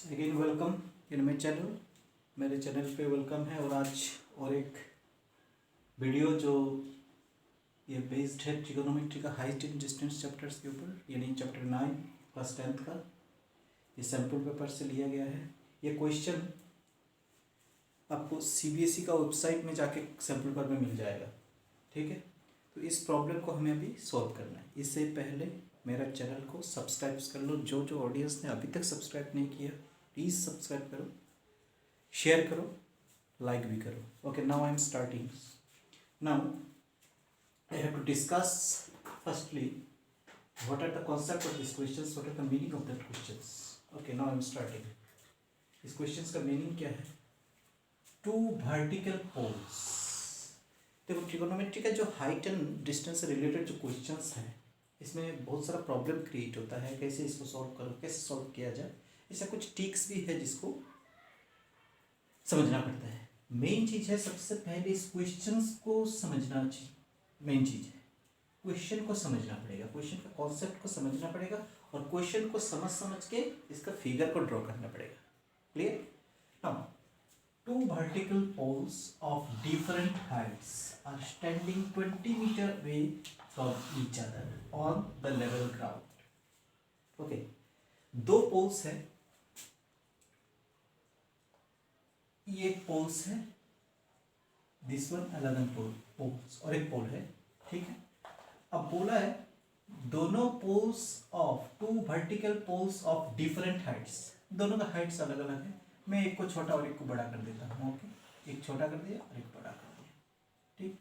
Again welcome in my channel. मेरे channel पे welcome है। और आज और एक वीडियो जो ये बेस्ड है ट्रिगोनोमेट्री का हाइट एंड डिस्टेंस चैप्टर्स के ऊपर, यानी चैप्टर 9 क्लास 10th का। ये सैम्पल पेपर से लिया गया है। ये क्वेश्चन आपको CBSE का वेबसाइट में जाके सैम्पल पेपर में मिल जाएगा, ठीक है। तो इस प्रॉब्लम को हमें अभी सॉल्व करना है। इससे पहले मेरा चैनल को सब्सक्राइब कर लो। जो ऑडियंस ने अभी तक सब्सक्राइब नहीं किया प्लीज़ सब्सक्राइब करो, शेयर करो, लाइक भी करो। Okay, now I am starting. Now I have to discuss firstly what are the concept of these questions, what are the meaning of that questions. Okay, now I am starting. इस questions का meaning क्या है? Two vertical poles. देखो trigonometry का जो height and distance से related जो questions हैं, इसमें बहुत सारा प्रॉब्लम क्रिएट होता है। कैसे इसको सॉल्व करो, कैसे सॉल्व किया जाए, ऐसा कुछ टिक्स भी है जिसको समझना पड़ता है। मेन चीज़ है सबसे पहले इस क्वेश्चंस को समझना चाहिए। मेन चीज़ है क्वेश्चन को समझना पड़ेगा, क्वेश्चन का कॉन्सेप्ट को समझना पड़ेगा और क्वेश्चन को समझ के इसका फिगर को ड्रॉ करना पड़ेगा। Clear? Now two vertical poles of different heights are standing 20 meter away from each other on the level ground. Okay, दो पोल्स है, ये एक पोल्स है, दिस वन अनदर पोल्स, और एक पोल है, ठीक है। अब बोला है दोनों poles of two vertical poles of different heights, दोनों का हाइट्स अलग अलग है। मैं एक को छोटा और एक को बड़ा कर देता हूँ। ओके, एक छोटा कर दिया और एक बड़ा कर दिया, ठीक।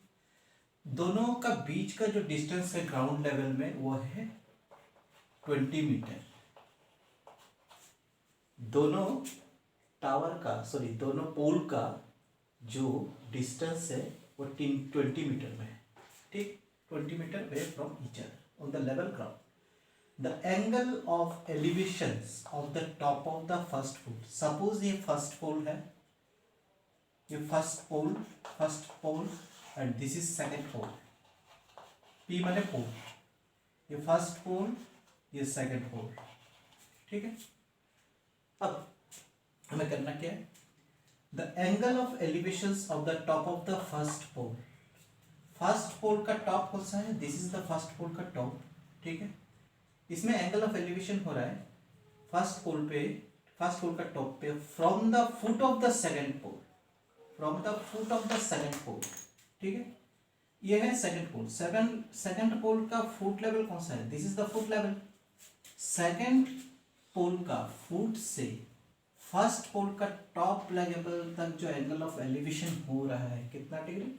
दोनों का बीच का जो डिस्टेंस है ग्राउंड लेवल में वो है 20 मीटर। दोनों टावर का दोनों पोल का जो डिस्टेंस है वो 20 मीटर में है, ठीक। 20 metre away from each other on the level ground. The angle of elevations of the top of the first pole. Suppose ये first pole है, ये first pole and this is second pole. P माने pole, ये first pole, ये second pole, ठीक है। अब हमें करना क्या है? The angle of elevations of the top of the first pole. First pole का top कौन सा है? This is the first pole का top, ठीक है। इसमें एंगल ऑफ एलिवेशन हो रहा है फर्स्ट पोल का टॉप पे from the foot of the second pole, ठीक है। ये है सेकंड पोल। सेकंड पोल का फुट लेवल कौन सा है? This is the foot level. Second pole का फुट से फर्स्ट पोल का टॉप लेवल तक जो एंगल ऑफ एलिवेशन हो रहा है कितना डिग्री?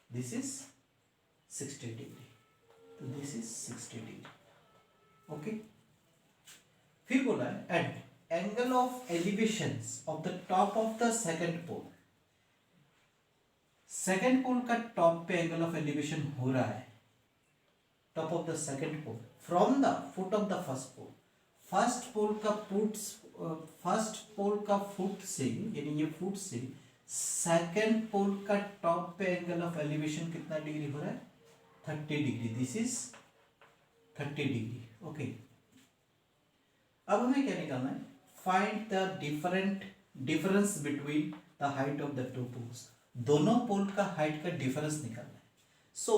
This is 60 degree. तो दिस इज 60 डिग्री, ओके। फिर बोला है at angle of elevations of the top of the second pole. Second pole का टॉप पे एंगल ऑफ एलिवेशन हो रहा है top of the second pole from the foot of the first pole. First pole का foot से, यानी ये foot से सेकंड पोल का टॉप पे एंगल ऑफ एलिवेशन कितना डिग्री हो रहा है? 30 degree. This is 30 degree, okay. अब हमें क्या निकालना है? Find the difference between the height of the two poles. दोनों पोल का हाइट का डिफरेंस निकालना है। सो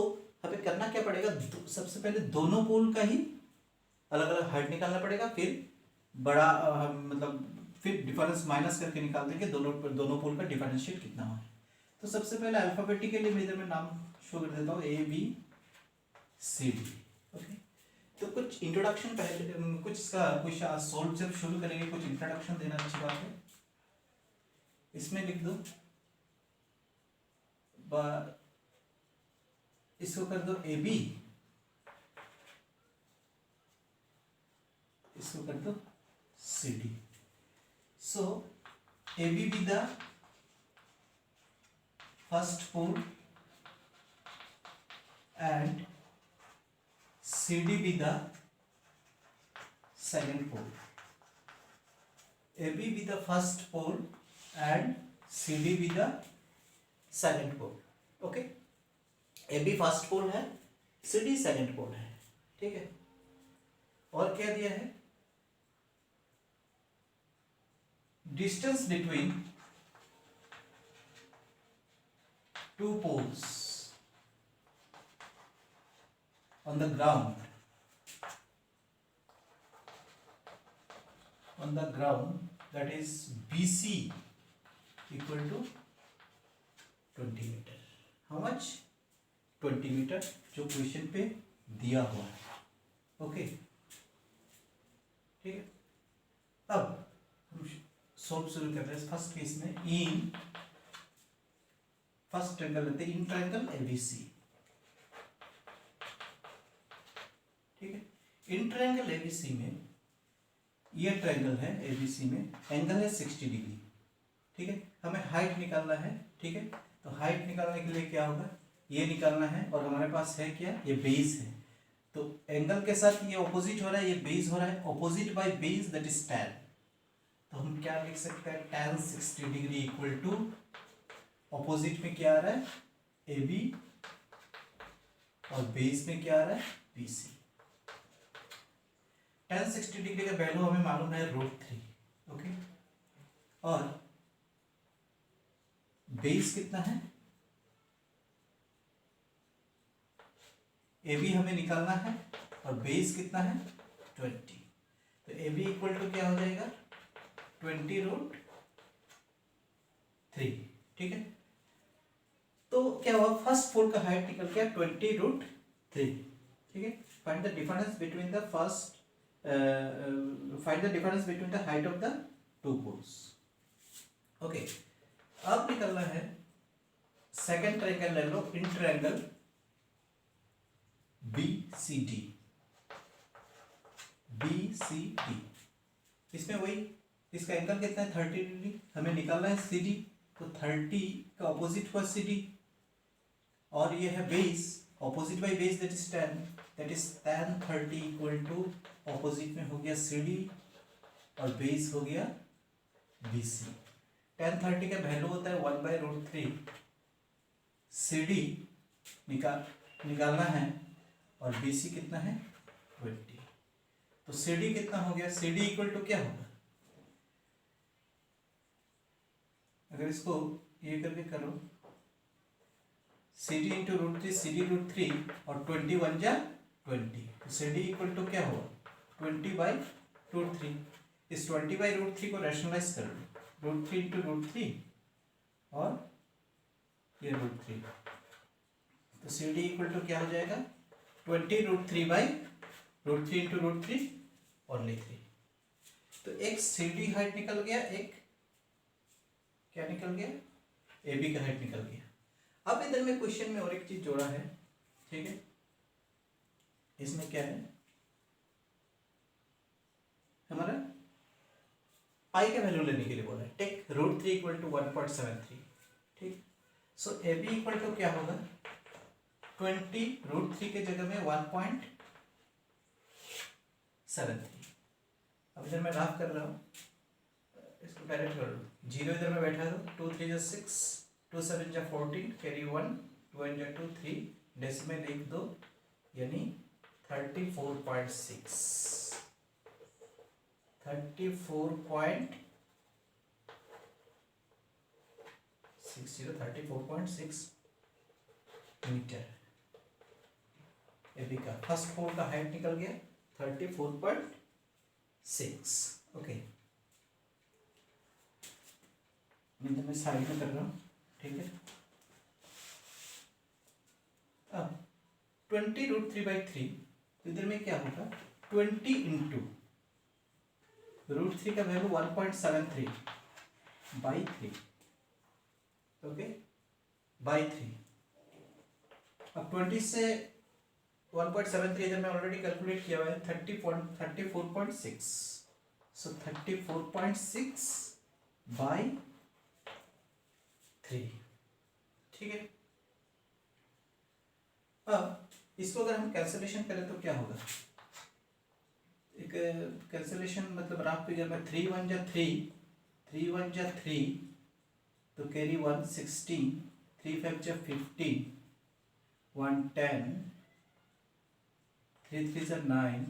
हमें करना क्या पड़ेगा? सबसे पहले दोनों पोल का ही अलग अलग हाइट निकालना पड़ेगा, फिर फिर डिफरेंस माइनस करके निकाल देंगे दोनों पोल का डिफरेंशिएट कितना है। तो सबसे पहले अल्फाबेटिकली मैं इधर में नाम शो कर देता हूँ, ABCD, ओके। तो कुछ इंट्रोडक्शन पहले, कुछ सॉल्व जब शुरू करेंगे कुछ इंट्रोडक्शन देना अच्छी बात है। इसमें लिख दो, इसको कर दो AB, इसको कर दो CD। So AB be the first pole and CD be the second pole. AB be the first pole and CD be the second pole. Okay? AB first pole है, CD second pole है, ठीक है। और क्या दिया है? distance between two poles on the ground that is BC equal to 20 metre. How much? 20 metre जो question पे दिया हुआ है. ओके, ठीक है. अब हम सॉल्व शुरू कर रहे हैं. फर्स्ट केस में फर्स्ट ट्रायंगल लेते हैं, इन ट्रायंगल एबीसी. ठीक है. इन ट्रायंगल एबीसी में ये ट्रायंगल है एबीसी में, एंगल है 60 डिग्री. ठीक है. हमें हाइट निकालना है. ठीक है. तो हाइट निकालने के लिए क्या होगा, ये निकालना है. और हमारे पास है क्या, ये बेस है. तो एंगल के साथ ये ऑपोजिट हो रहा है, ये बेस हो रहा है. Opposite by base that is tan. तो हम क्या लिख सकते हैं, tan 60 degree equal to opposite में क्या आ रहा है, AB, और बेस में क्या आ रहा है, BC. tan 60 डिग्री का वैल्यू हमें मालूम है √3. ओके. और बेस कितना है, AB हमें निकालना है, और बेस कितना है 20. तो AB इक्वल टू क्या हो जाएगा, 20√3. ठीक है. तो क्या हुआ, फर्स्ट फोर का हाइट निकल गया 20√3. ठीक है. Find the difference between the first find the difference between the height of the two poles. Okay. अब निकलना है सेकंड ट्रायंगल ले लो, इन ट्रायंगल BCD. इसमें वही, इसका एंगल कितना है 30 डिग्री. हमें निकालना है CD. तो 30 का ऑपोजिट हुआ CD, और ये है base. Opposite by base that is tan 30 equal to opposite में हो गया CD, और बेस हो गया BC. tan 30 का वैल्यू होता है 1/√3. CD निकालना है, और BC कितना है 20. तो CD कितना हो गया, CD इक्वल टू क्या होगा, अगर इसको ये करके करो, CD इंटू √3, CD √3, और 21 जा 20. तो CD इक्वल टू क्या होगा 20/√3. इस 20/√3 को रैशनलाइज कर लो, √3 इंटू √3 और ये √3. तो CD इक्वल टू क्या हो जाएगा 20√3/√3 इंटू √3 और ले 3. तो एक CD हाइट निकल गया, एक क्या निकल गया, AB का हाइट निकल गया. अब इधर में क्वेश्चन में और एक चीज जोड़ा है. ठीक है. इसमें क्या है, हमारा पाई का वैल्यू लेने के लिए बोला है. Take √3 equal to 1.73. ठीक. सो AB इक्वल टू क्या होगा, 20 √3 के जगह में 1.73. अब इधर मैं राफ कर रहा हूँ, इसको डायरेक्ट कर लो. 0 इधर में बैठा दो, 2 3 6, 2 7 14, कैरी 1, 2 1 2 3, डेसिमल लिख दो, यानी 34.6 मीटर. एबी का फर्स्ट फोर का हाइट निकल गया 34.6. ओके. मैं साइड में कर रहा हूँ. ठीक है. अब 20√3/3, इधर में क्या होगा, 20 इंटू √3 का वैल्यू 1.73/3. Okay, by 3. अब 20 से 1.73 इधर मैं ऑलरेडी कैलकुलेट किया हुआ है, 34.6. सो 34.6/3. ठीक है. अब इसको अगर हम कैंसिलेशन करें तो क्या होगा, एक कैंसिलेशन मतलब राफ फिगर में 3 1 जा 3, 3 1 जा 3, तो कैरी 1 16, 3 5 जा 15, 1 10, 3 3 जा 9,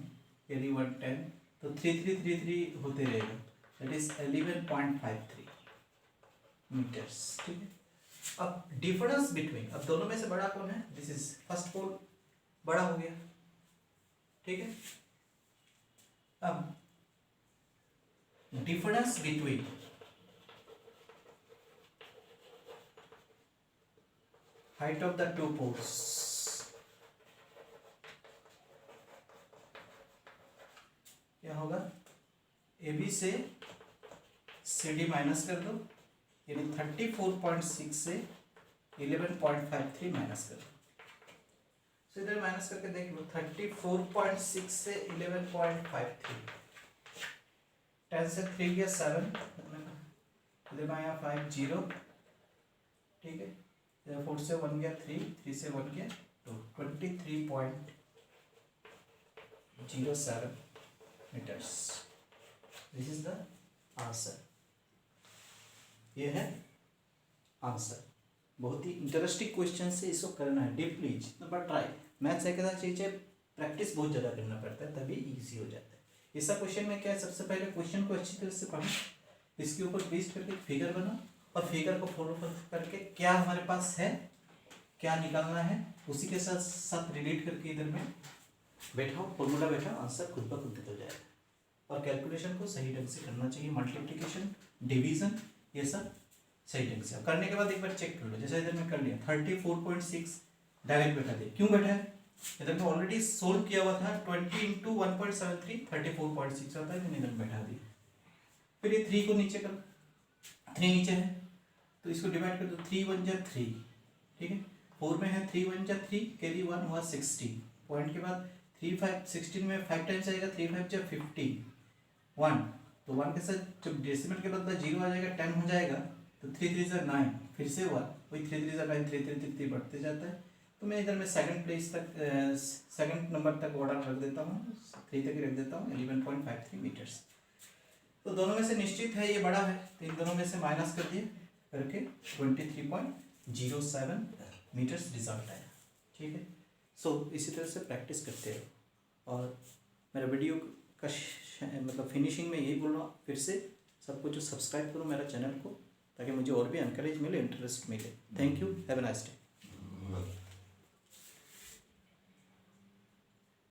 कैरी 1 10. तो 3 3 3 3 होते रहेगा. दैट इज 11.53 मीटर्स, ठीक है। अब डिफरेंस बिटवीन, अब दोनों में से बड़ा कौन है, दिस इज फर्स्ट पोल बड़ा हो गया, ठीक है। अब difference between height of the two poles, क्या होगा, ए बी से सी डी माइनस कर दो, यानी 34.6 से 11.53 माइनस कर दो। तो इधर माइनस करके देख लो, 34.6 से 11.53, 10 से 3 गया 7, इधर आया 5 0, ठीक है। 4 से 1 गया 3, 3 से 1 गया 2, 23.07 metres. This is the answer, ये है आंसर। बहुत ही इंटरेस्टिंग क्वेश्चन से इसको करना है डीपली, जितना बार ट्राई, मैथ्स एक ऐसा चीज है प्रैक्टिस बहुत ज़्यादा करना पड़ता है तभी इजी हो जाता है। ऐसा क्वेश्चन में क्या है, सबसे पहले क्वेश्चन को अच्छी तरह से पढ़ो, इसके ऊपर बेस्ड करके फिगर बनाओ और फिगर को फॉलो करके क्या हमारे पास है, क्या निकालना है, उसी के साथ साथ रिलेट करके इधर में बैठाओ, फॉर्मूला बैठाओ, आंसर खुद ब खुद निकल जाएगा। और कैलकुलेशन को सही ढंग से करना चाहिए, मल्टीप्लिकेशन, डिवीजन, ये सब सही ढंग से करने के बाद एक बार चेक कर लो। जैसे इधर में कर लिया 34.6 डायरेक्ट बैठा दिया, क्यों बैठा है, इधर में ऑलरेडी सोल्व किया हुआ था, 20 इंटू 1.73 34.6 आता है, मैंने इधर बैठा दिया। फिर ये 3 को नीचे कर, 3 नीचे है तो इसको डिवाइड कर दो, 3 1 जा 3, ठीक है। 4 में है 3 1 जा 3, कैरी 1 हुआ 16, पॉइंट के बाद 3 5 16 में 5 टाइम्स आएगा, 3 5 जा 50, 1 तो 1 के साथ जब डेसिमल के बाद 0 आ जाएगा 10 हो जाएगा, तो 3 3 जा 9, फिर से 1, वही 3 3 जा 9, 3 3 3 3 बढ़ते जाता है। तो मैं इधर में सेकंड प्लेस तक, सेकंड नंबर तक ऑर्डर रख देता हूँ, 3 तक ही रख देता हूँ, 11.53 मीटर्स। तो दोनों में से निश्चित है ये बड़ा है, तो इन दोनों में से माइनस कर दिए करके 23.07 मीटर्स रिजल्ट आया, ठीक है। सो इसी तरह से प्रैक्टिस करते रहो। और मेरा वीडियो का मतलब फिनिशिंग में यही बोल रहा हूँ, फिर से सबको जो सब्सक्राइब करो मेरा चैनल को, ताकि मुझे और भी एनकरेज मिले, इंटरेस्ट मिले। Thank you, have a nice day.